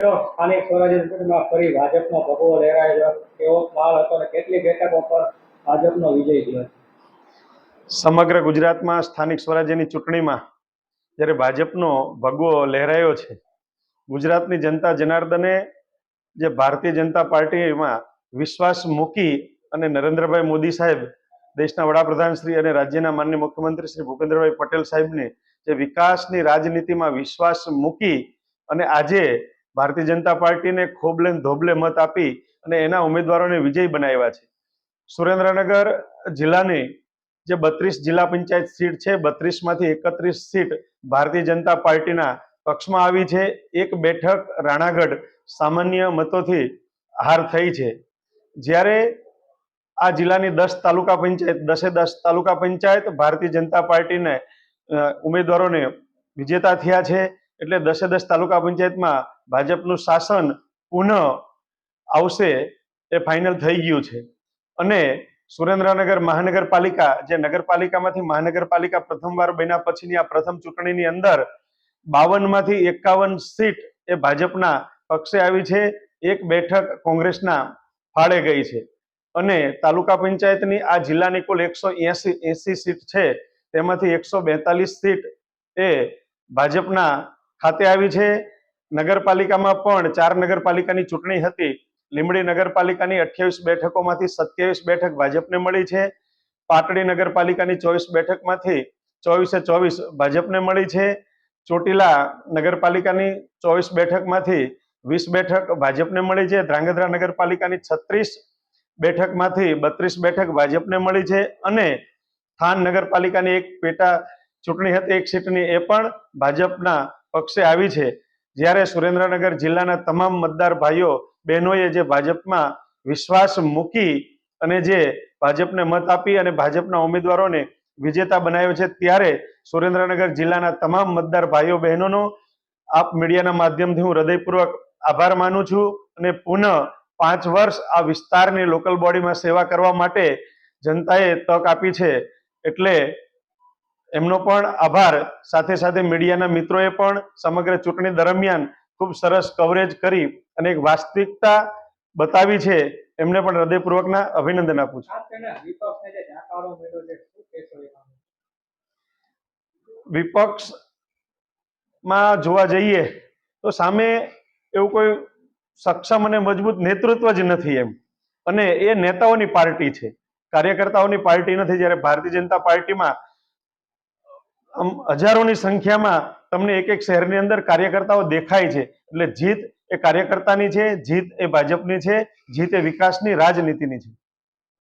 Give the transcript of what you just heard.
સ્થાનિક સ્વરાજ્ય ચૂંટણીમાં ફરી ભાજપનો ભગવો લહેરાયો એવો માહોલ હતો અને કેટલી બેઠકો પર ભાજપનો વિજય થયો. સમગ્ર ગુજરાતમાં સ્થાનિક સ્વરાજ્યની ચૂંટણીમાં જ્યારે ભાજપનો ભગવો લહેરાયો છે, ગુજરાતની જનતા જનાર્દને જે ભારતીય જનતા પાર્ટીમાં વિશ્વાસ મૂકી અને નરેન્દ્રભાઈ મોદી સાહેબ, દેશના વડાપ્રધાન શ્રી અને રાજ્યના માનનીય મુખ્યમંત્રી શ્રી ભૂપેન્દ્રભાઈ પટેલ સાહેબને જે વિકાસની રાજનીતિમાં વિશ્વાસ મૂકી અને આજે ભારતીય જનતા પાર્ટીને ખોબલે ધોબલે મત આપી અને એના ઉમેદવારોને વિજય બનાવ્યા છે. સુરેન્દ્રનગર જિલ્લાની જે 32 જિલ્લા પંચાયત સીટ છે, 32માંથી 31 સીટ ભારતીય જનતા પાર્ટીના પક્ષમાં આવી છે. એક બેઠક રાણાગઢ સામાન્ય મતોથી હાર થઈ છે. જ્યારે આ જિલ્લાની 10 તાલુકા પંચાયત 10 તાલુકા પંચાયત ભારતીય જનતા પાર્ટીને ઉમેદવારોને વિજેતા થયા છે. એટલે 10 તાલુકા પંચાયતમાં ભાજપનું શાસન પુનઃ આવશે એ ફાઇનલ થઈ ગયું છે. અને સુરેન્દ્રનગર મહાનગરપાલિકા, જે નગરપાલિકામાંથી મહાનગરપાલિકા પ્રથમવાર બન્યા પછીની આ પ્રથમ ચૂંટણીની અંદર 52માંથી 51 સીટ એ ભાજપના પક્ષે આવી છે. એક બેઠક કોંગ્રેસના ફાળે ગઈ છે. અને તાલુકા પંચાયતની આ જિલ્લાની કુલ 180 સીટ છે, તેમાંથી 142 સીટ એ ભાજપના ખાતે આવી છે. નગરપાલિકામાં પણ 4 નગરપાલિકાની ચૂંટણી હતી. લીંબડી નગરપાલિકાની 28 બેઠકોમાંથી 27 બેઠક ભાજપને મળી છે. પાટડી નગરપાલિકાની 24 બેઠકમાંથી 24 ભાજપને મળી છે. ચોટીલા નગરપાલિકાની 24 બેઠકમાંથી 20 બેઠક ભાજપને મળી છે. ધ્રાંગધ્રા નગરપાલિકાની 36 બેઠકમાંથી 32 બેઠક ભાજપને મળી છે. અને થાન નગરપાલિકાની એક પેટા ચૂંટણી હતી, એક સીટની, એ પણ ભાજપના પક્ષે આવી છે. જ્યારે સુરેન્દ્રનગર જિલ્લાના તમામ મતદાર ભાઈઓ બહેનોએ જે ભાજપમાં વિશ્વાસ મૂકી અને જે ભાજપને મત આપી અને ભાજપના ઉમેદવારોને વિજેતા બનાવ્યો છે, ત્યારે સુરેન્દ્રનગર જિલ્લાના તમામ મતદાર ભાઈઓ બહેનોનો આપ મીડિયાના માધ્યમથી હું હૃદયપૂર્વક આભાર માનું છું. અને પુનઃ 5 વર્ષ આ વિસ્તારની લોકલ બોડીમાં સેવા કરવા માટે જનતાએ તક આપી છે, એટલે એમનો પણ આભાર. સાથે સાથે મીડિયાના મિત્રોએ પણ સમગ્ર ચૂંટણી દરમિયાન ખૂબ સરસ કવરેજ કરી અને એક વાસ્તવિકતા બતાવી છે, એમને પણ હૃદયપૂર્વકના અભિનંદન આપું છું. વિપક્ષમાં જોવા જઈએ તો સામે એવું કોઈ સક્ષમ અને મજબૂત નેતૃત્વ જ નથી એમ, અને એ નેતાઓની પાર્ટી છે, કાર્યકર્તાઓની પાર્ટી નથી. જ્યારે ભારતીય જનતા પાર્ટીમાં હજારોની સંખ્યામાં તમને એક શહેરની અંદર કાર્યકર્તાઓ દેખાય છે. એટલે જીત એ કાર્યકર્તાની છે, જીત એ ભાજપની છે, જીત એ વિકાસની રાજનીતિની છે.